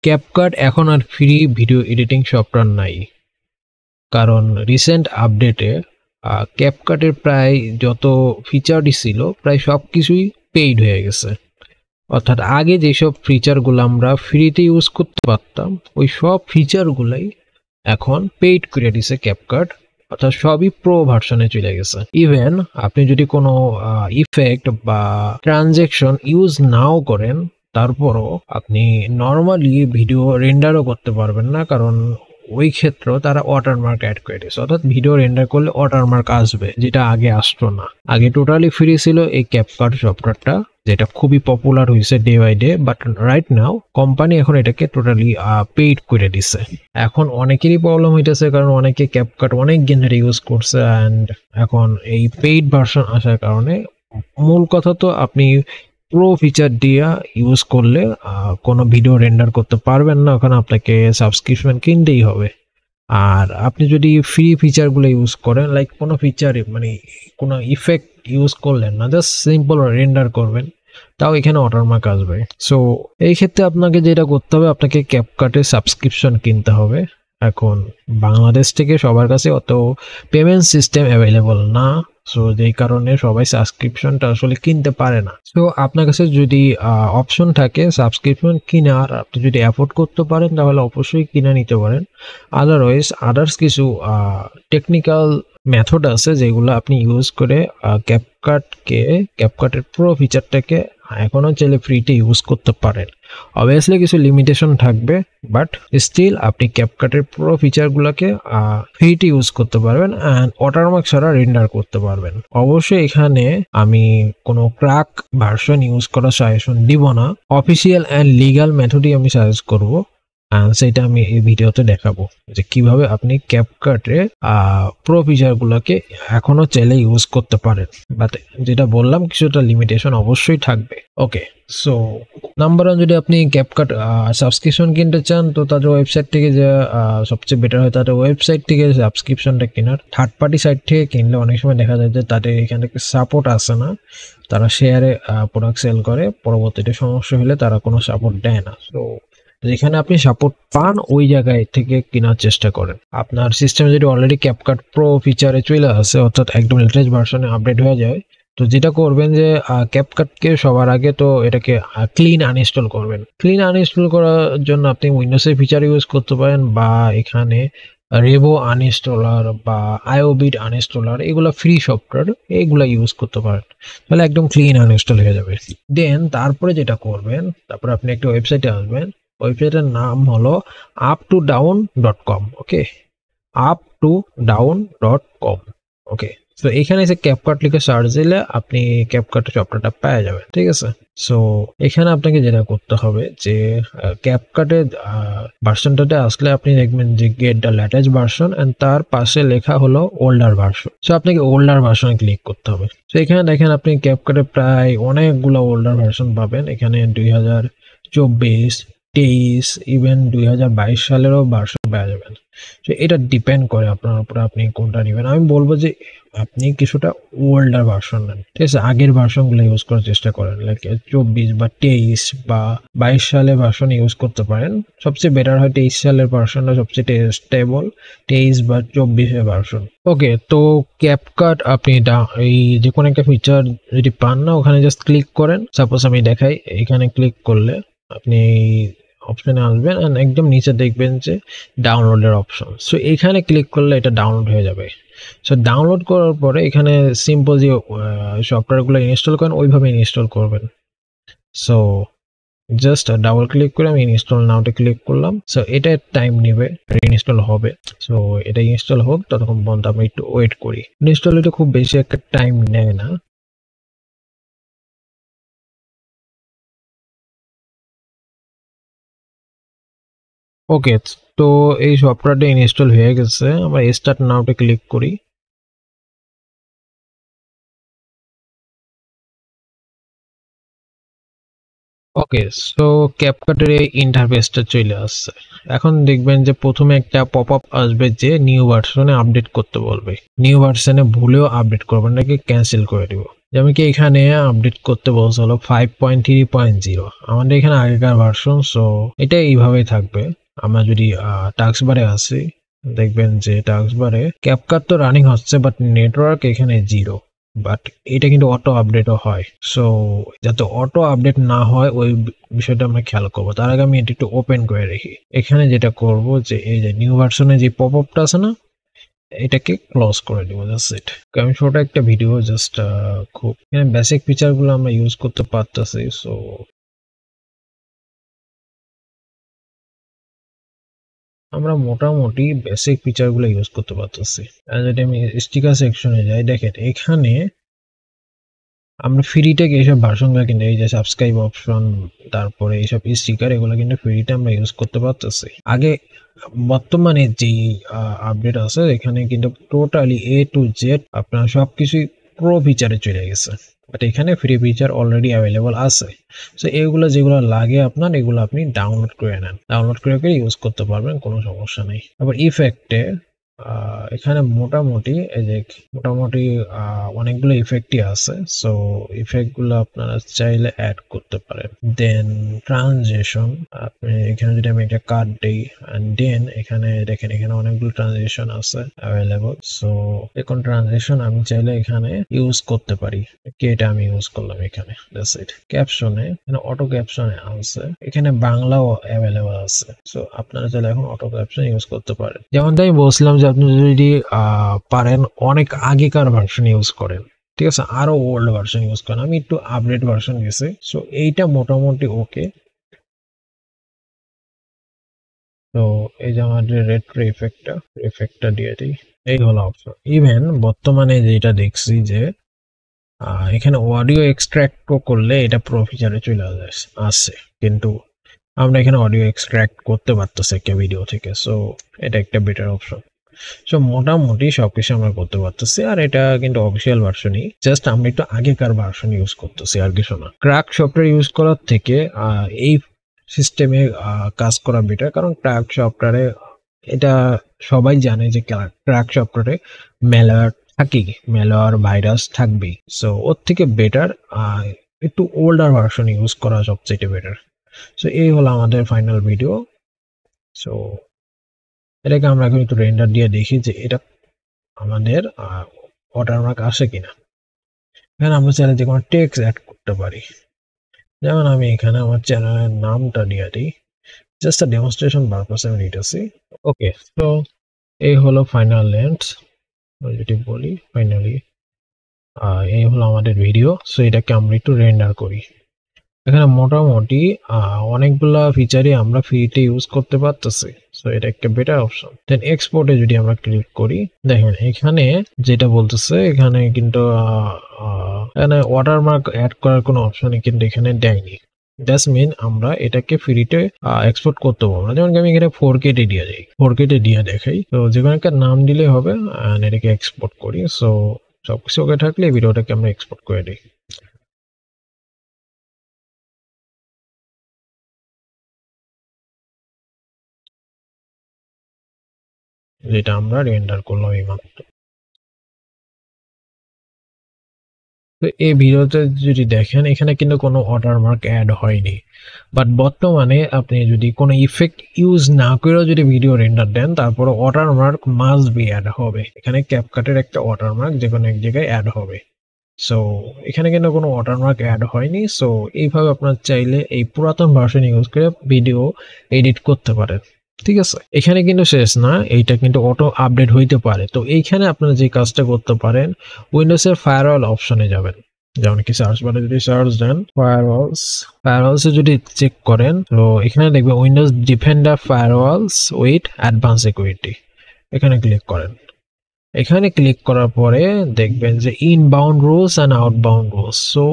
CapCut এখন আর free video editing software নাই, কারণ রিসেন্ট আপডেটে ক্যাপকাটের প্রায় যত ফিচারই ছিল প্রায় সব কিছুই পেইড হয়ে গেছে। অর্থাৎ আগে যেসব ফিচারগুলো আমরা ফ্রিতে ইউজ করতে পারতাম ওই সব ফিচারগুলাই এখন পেইড করে দিছে ক্যাপকাট, অর্থাৎ সবই প্রো ভার্সনে চলে গেছে। ইভেন আপনি যদি কোনো ইফেক্ট বা ট্রানজ্যাকশন ইউজ নাও করেন তারপরও আপনি নর্মালি ভিডিও রেন্ডারও করতে পারবেন না, কারণ ওই ক্ষেত্রেও তারা ওয়াটারমার্ক অ্যাড করে দিয়েছে। অর্থাৎ ভিডিও রেন্ডার করলে ওয়াটারমার্ক আসবে, যেটা আগে আসতো না। আগে টোটালি ফ্রি ছিল এই ক্যাপকাট সফটওয়্যারটা, যেটা খুবই পপুলার হয়েছে day by day, but right now company এখন এটাকে টোটালি পেইড করে দিছে। এখন অনেকেরই প্রবলেম হইতেছে, কারণ অনেকে ক্যাপকাট অনেক দিন ধরে ইউজ করছে অ্যান্ড এখন এই পেইড ভার্সন আসার কারণে মূল কথা তো আপনি প্রো ফিচার দিয়ে ইউজ করলে কোনো ভিডিও রেন্ডার করতে পারবেন না, ওখানে আপনাকে সাবস্ক্রিপশন কিনতেই হবে। আর আপনি যদি ফ্রি ফিচারগুলো ইউজ করেন, লাইক কোনো ফিচার মানে কোনো ইফেক্ট ইউজ করলেন না, জাস্ট সিম্পল রেন্ডার করবেন, তাও এখানে ওয়াটারমার্ক আসবে। সো এই ক্ষেত্রে আপনাকে যেটা করতে হবে, আপনাকে ক্যাপকাটে সাবস্ক্রিপশন কিনতে হবে। এখন বাংলাদেশ থেকে সবার কাছে অত পেমেন্ট সিস্টেম অ্যাভেলেবল না, সো যেই কারণে সবাই সাবস্ক্রিপশনটা আসলে কিনতে পারে না। সো আপনার কাছে যদি অপশন থাকে সাবস্ক্রিপশন কেনার, আপনি যদি অ্যাফোর্ড করতে পারেন তাহলে অবশ্যই কিনে নিতে পারেন। আদারওয়াইজ আদার্স কিছু টেকনিক্যাল মেথড আছে যেগুলো আপনি ইউজ করে ক্যাপকাটের প্রো ফিচারটাকে এখনো চাইলে ফ্রিতে ইউজ করতে পারেন। অবভিয়াসলি কিছু লিমিটেশন থাকবে, বাট স্টিল আপনি ক্যাপকাটের প্রো ফিচারগুলোকে ফ্রিতে ইউজ করতে পারবেন অ্যান্ড ওয়াটারমার্ক ছাড়া রেন্ডার করতে পারবেন। অবশ্যই এখানে আমি কোনো ক্র্যাক ভার্সন ইউজ করার সাজেশন দিব না, অফিসিয়াল অ্যান্ড লিগাল মেথডই আমি সাজেস্ট করব। সেটা আমি এই ভিডিওতে দেখাবো যে কিভাবে আপনি ক্যাপকাটে প্রো ফিচারগুলোকে এখনো চাইলে ইউজ করতে পারেন, বাট যেটা বললাম কিছুটা লিমিটেশন অবশ্যই থাকবে। ওকে, সো নাম্বার ওয়ান, যদি আপনি ক্যাপকাট সাবস্ক্রিপশন কিনতে চান তো তাদের ওয়েবসাইট থেকে যে সবচেয়ে বেটার হয় তাদের ওয়েবসাইট থেকে সাবস্ক্রিপশনটা কেনার। থার্ড পার্টি সাইট থেকে কিনলে অনেক সময় দেখা যায় যে তাদের এখানে সাপোর্ট আসে না, তারা শেয়ারে প্রোডাক্ট সেল করে, পরবর্তীতে সমস্যা হলে তারা কোনো সাপোর্ট দেয় না। সো যেখানে আপনি সাপোর্ট পান ওই জায়গায় থেকে কেনার চেষ্টা করেন। আপনার সিস্টেমে যদি অলরেডি ক্যাপকাট প্রো ফিচারে চলে আসে, অর্থাৎ একদম লেটেস্ট ভার্সনে আপডেট হয়ে যায়, তো যেটা করবেন যে ক্যাপকাটকে সবার আগে তো এটাকে ক্লিন আনইনস্টল করবেন। ক্লিন আনইনস্টল করার জন্য আপনি উইন্ডোজের ফিচার ইউজ করতে পারেন, বা এখানে রেভো আনইনস্টলার বা আইওবিট আনইনস্টলার, এগুলো ফ্রি সফটওয়্যার, এইগুলো ইউজ করতে পারেন, তাহলে একদম ক্লিন আনইনস্টল হয়ে যাবে। দেন তারপরে যেটা করবেন, তারপরে আপনি একটা ওয়েবসাইটে আসবেন। ওয়েবসাইটের নাম হলো uptodown.com। ওকে, uptodown.com। ওকে, তো এখানে এসে ক্যাপকাট লিখে সার্চ দিলে আপনি ক্যাপকাটের সফটওয়্যারটা পেয়ে যাবেন, ঠিক আছে। সো এখানে আপনাকে যেটা করতে হবে যে ক্যাপকাটের ভার্সনটাতে আসলে আপনি দেখবেন যে get the latest version and তার পাশে লেখা হলো ওল্ডার ভার্সন। সো আপনাকে ওল্ডার ভার্সনে ক্লিক করতে হবে। তো এখানে দেখেন আপনি ক্যাপকাটে প্রায় অনেকগুলো ওল্ডার ভার্সন পাবেন। এখানে 2024, 23, ইভেন 2022 সালেরও ভার্সন পেয়ে যাবেন। তো এটা ডিপেন্ড করে আপনার উপরে, আপনি কোনটা নেবেন। আমি বলবো যে আপনি কিছুটা ওল্ডার ভার্সন নেন, ঠিক আছে। আগের ভার্সনগুলো ইউজ করার চেষ্টা করেন, লাইক 24 বা 23 বা 22 সালের ভার্সন ইউজ করতে পারেন। সবচেয়ে বেটার হয় 23 সালের ভার্সনটা, সবচেয়ে স্টেবল 23 বা 24 ভার্সন। ওকে, তো ক্যাপকাট আপনি এই যে কোনো একটা ফিচার যদি পান না, ওখানে জাস্ট ক্লিক করেন। সাপোজ আমি দেখাই, এখানে ক্লিক করলে আপনি অপশনে আসবেন এন্ড একদম নিচে দেখবেন যে ডাউনলোডের অপশন। সো এখানে ক্লিক করলে এটা ডাউনলোড হয়ে যাবে। সো ডাউনলোড করার পরে এখানে সিম্পল যে সফটওয়্যারগুলো ইনস্টল করেন ওইভাবে ইনস্টল করবেন। সো জাস্ট ডাবল ক্লিক করে আমি ইনস্টল নাওতে ক্লিক করলাম। সো এটা টাইম নেবে, ইনস্টল হবে। সো এটা ইনস্টল হোক, ততক্ষণ পর্যন্ত আমি একটু ওয়েট করি। ইনস্টল এটা খুব বেশি একটা টাইম নেয় না। ওকে, তো এই সফটওয়্যারটা ইনস্টল হয়ে গেছে। আমরা স্টার্ট নাওতে ক্লিক করি। ওকে, সো ক্যাপকাটের এই ইন্টারফেসটা চলে আসছে। এখন দেখবেন যে প্রথমে একটা পপ আপ আসবে যে নিউ ভার্সনে আপডেট করতে বলবে। নিউ ভার্সনে ভুলেও আপডেট করবেন নাকি ক্যান্সেল করে দিব। যেমন কি এখানে আপডেট করতে বলছে হলো 5.3.0, আমাদের এখানে আগেকার ভার্সন, সো এটা এইভাবেই থাকবে। আমরা যদি টাস্ক বারে আসি, দেখবেন যে টাস্ক বারে ক্যাপকাট তো রানিং হচ্ছে, বাট নেটওয়ার্ক এখানে 0। বাট এটা কিন্তু অটো আপডেটও হয়, সো যাতে অটো আপডেট না হয় ওই বিষয়টা আমরা খেয়াল করবো। তার আগে আমি এটা একটু ওপেন করে রাখি। এখানে যেটা করব যে এই যে নিউ ভার্সনে যে পপ আপটা আছে না, এটাকে ক্লোজ করে দিব, জাস্ট ইট। আমি ছোট একটা ভিডিও জাস্ট খুব এখানে বেসিক ফিচার গুলো আমরা ইউজ করতে পারতেছি। সো আমরা মোটামুটি বেসিক ফিচার গুলো ইউজ করতে পারতেছি। আর যদি আমি স্টিকার সেকশনে যাই, দেখেন এখানে আমরা ফ্রিতে এইসব ভার্সনগুলো কিন্তু এই যে সাবস্ক্রাইব অপশন, তারপরে এইসব স্টিকার, এগুলো কিন্তু ফ্রিতে আমরা ইউজ করতে পারতেছি। আগে বর্তমানে যেই আপডেট আছে এখানে কিন্তু টোটালি এ টু জেড আপনার সবকিছুই প্রো ফিচারে চলে গেছে, বাট এখানে ফ্রি ফিচার অলরেডি অ্যাভেলেবল আছে। সো এগুলো যেগুলো লাগে আপনার, এগুলো আপনি ডাউনলোড করে নেন, ডাউনলোড করে ইউজ করতে পারবেন, কোনো সমস্যা নেই। আবার ইফেক্টে এখানে মোটামুটি এই যে মোটামুটি অনেকগুলো ইফেক্টই আছে। সো ইফেক্ট গুলো আপনারা চাইলে অ্যাড করতে পারেন। দেন ট্রানজিশন, আপনি এখানে যদি আমি একটা কার্ড দিই, এন্ড দেন এখানে দেখেন এখানে অনেকগুলো ট্রানজিশন আছে অ্যাভেলেবল। সো এখন ট্রানজিশন আমি চাইলে এখানে ইউজ করতে পারি। এটা আমি ইউজ করলাম এখানে, দ্যাটস ইট। ক্যাপশনে এখানে অটো ক্যাপশনে আছে, এখানে বাংলাও অ্যাভেলেবল আছে। সো আপনারা চাইলে এখন অটো ক্যাপশন ইউজ করতে পারেন। যেমন আমি বলছিলাম যে আপনি যদি পারেন অনেক আগেকার ভার্সন ইউজ করেন, ঠিক আছে, আরো ওল্ড ভার্সন ইউজ করেন। আমি একটু আপডেট ভার্সন গেছি, সো এইটা মোটামুটি ওকে। তো এই যে আমাদের রেট্রো ইফেক্টটা দিয়ে দিই, এই হলো অপশন। ইভেন বর্তমানে যেটা দেখছি যে এখানে অডিও এক্সট্রাক্ট করলে এটা প্রো ফিচারে চলে আসছে, কিন্তু আমরা এখানে অডিও এক্সট্রাক্ট করতে পারতেছি একটা ভিডিও থেকে। সো এটা একটা বেটার অপশন। সো মোটামুটি সবকিছু আমরা করতে পারতেছি, আর এটা কিন্তু অফিসিয়াল ভার্সনই, জাস্ট আমরা একটু আগেকার ভার্সন ইউজ করতেছি, আর কিছু না। ক্র্যাক সফটওয়্যার ইউজ করার থেকে এই সিস্টেমে কাজ করা বেটার, কারণ ক্র্যাক সফটওয়্যারে এটা সবাই জানে যে ক্র্যাক সফটওয়্যারে ম্যালওয়্যার থাকেই, ম্যালওয়্যার ভাইরাস থাকবেই। সো ওর থেকে বেটার একটু ওল্ডার ভার্সন ইউজ করা সবচেয়ে বেটার। সো এই হলো আমাদের ফাইনাল ভিডিও। সো এটাকে আমরা এখন একটু রেন্ডার দিয়ে দেখি যে এটা আমাদের ওয়াটারমার্ক আসে কিনা। এখানে আমরা চাইলে যে কোনো টেক্সট অ্যাড করতে পারি, যেমন আমি এখানে আমার চ্যানেলের নামটা দিয়ে দিই, জাস্ট ডেমনস্ট্রেশন পারপাসে আমি দিতেছি। ওকে, তো এই হলো ফাইনাল লেন্স, যদি বলি ফাইনালি এই হলো আমাদের ভিডিও। সো এটাকে আমরা একটু রেন্ডার করি। এখানে মোটামুটি অনেকগুলা ফিচারই আমরা ফ্রিতে ইউজ করতে পারতেছি। সো এটা একটা বেটার অপশন। দেন এক্সপোর্টে যদি আমরা ক্লিক করি, দেখেন এখানে যেটা বলতেছে, এখানে কিন্তু এখানে ওয়াটারমার্ক অ্যাড করার কোনো অপশন কিন্তু এখানে দেয়নি। দ্যাটস মিন আমরা এটাকে ফ্রিতে এক্সপোর্ট করতে পারবো না। যেমন আমি এখানে 4K দিয়ে যাই, 4K দিয়ে দেখাই, তো যে কোনো একটা নাম দিলে হবে, এটাকে এক্সপোর্ট করি। সো সবকিছু ওকে থাকলে এই ভিডিওটাকে আমরা এক্সপোর্ট করে দিই, যেটা আমরা রেন্ডার করলাম এই মাত্র। তো এই ভিডিওতে যদি দেখেন, এখানে কিন্তু কোনো ওয়াটারমার্ক অ্যাড হয়নি, বাট বর্তমানে আপনি যদি কোনো ইফেক্ট ইউজ না করেও যদি ভিডিও রেন্ডার দেন, তারপরে ওয়াটারমার্ক মাস্ট বি অ্যাড হবে। এখানে ক্যাপকাটের একটা ওয়াটারমার্ক যে কোনো এক জায়গায় অ্যাড হবে। সো এখানে কিন্তু কোনো ওয়াটারমার্ক অ্যাড হয়নি। সো এইভাবে আপনার চাইলে এই পুরাতন ভার্সন ইউজ করে ভিডিও এডিট করতে পারেন, ঠিক আছে। এখানে কিন্তু শেষ না, এইটা কিন্তু অটো আপডেট হইতে পারে। তো এইখানে আপনারা যে কাজটা করতে পারেন, উইন্ডোজের ফায়ারওয়াল অপশনে যাবেন। যেমন কি সার্চ বারে যদি সার্চ দেন ফায়ারওয়ালস যদি চেক করেন, তো এখানে দেখবেন Windows Defender firewalls with advance security, এখানে ক্লিক করেন। এখানে ক্লিক করার পরে দেখবেন যে inbound rules and outbound rules. So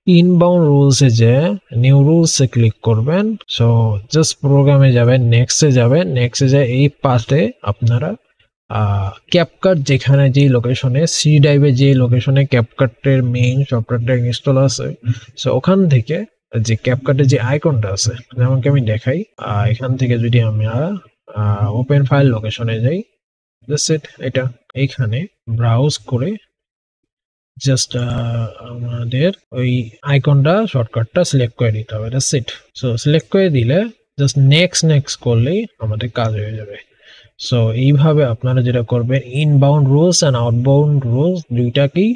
inbound রুলসে যে নিউ রুলসে ক্লিক করবেন। সো জাস্ট প্রোগ্রামে যাবেন, নেক্সটে যাবেন, নেক্সটে যায় এই পাশে আপনারা ক্যাপকাট যেখানে যে লোকেশনে সি ড্রাইভে যে লোকেশনে ক্যাপকাটের মেইন সফটওয়্যারটা ইনস্টল আছে, সো ওখান থেকে যে ক্যাপকাটের যে আইকনটা আছে, যেমনকি আমি দেখাই, এখান থেকে যদি আমরা ওপেন ফাইল লোকেশনে যাই, জাস্ট এটা এইখানে ব্রাউজ করে জাস্ট আমাদের ওই আইকনটা শর্টকাটটা সিলেক্ট করে দিতে হবে, দ্যাটস ইট। সো সিলেক্ট করে দিলে জাস্ট নেক্সট করলেই আমাদের কাজ হয়ে যাবে। সো এইভাবে আপনারা যেটা করবেন, inbound rules and outbound rules দুইটাকেই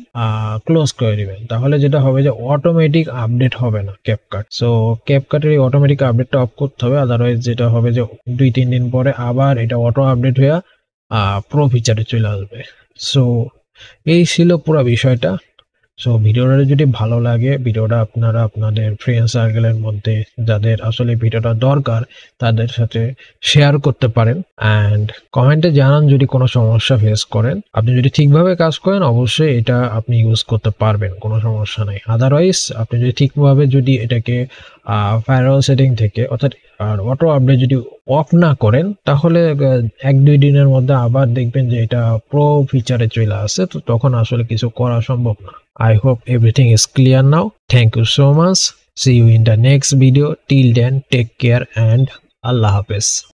ক্লোজ করে দিবেন। তাহলে যেটা হবে যে অটোমেটিক আপডেট হবে না ক্যাপকাট। সো ক্যাপকাটের এই অটোমেটিক আপডেটটা অফ করতে হবে, আদারওয়াইজ যেটা হবে যে 2-3 দিন পরে আবার এটা অটো আপডেট হয়ে প্রো ফিচারে চলে আসবে। সো এই ছিল পুরো বিষয়টা। সো ভিডিওটা যদি ভালো লাগে, ভিডিওটা আপনারা আপনাদের ফ্রেন্ড সার্কেলের মধ্যে যাদের আসলে ভিডিওটা দরকার তাদের সাথে শেয়ার করতে পারেন। অ্যান্ড কমেন্টে জানান যদি কোনো সমস্যা ফেস করেন। আপনি যদি ঠিকভাবে কাজ করেন অবশ্যই এটা আপনি ইউজ করতে পারবেন, কোনো সমস্যা নেই। আদারওয়াইজ আপনি যদি ঠিকভাবে যদি এটাকে ফায়ারওয়াল সেটিং থেকে অর্থাৎ আর অটো আপডেট যদি অফ না করেন তাহলে 1-2 দিনের মধ্যে আবার দেখবেন যে এটা প্রো ফিচারে চলে আসে, তো তখন আসলে কিছু করা সম্ভব না। I hope everything is clear now. Thank you so much. See you in the next video. Till then, take care and Allah Hafiz.